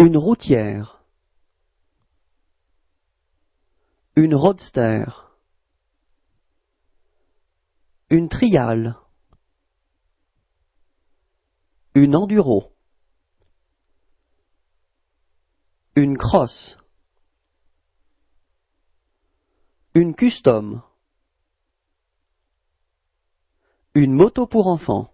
Une routière. Une roadster. Une triale. Une enduro. Une crosse. Une custom. Une moto pour enfants.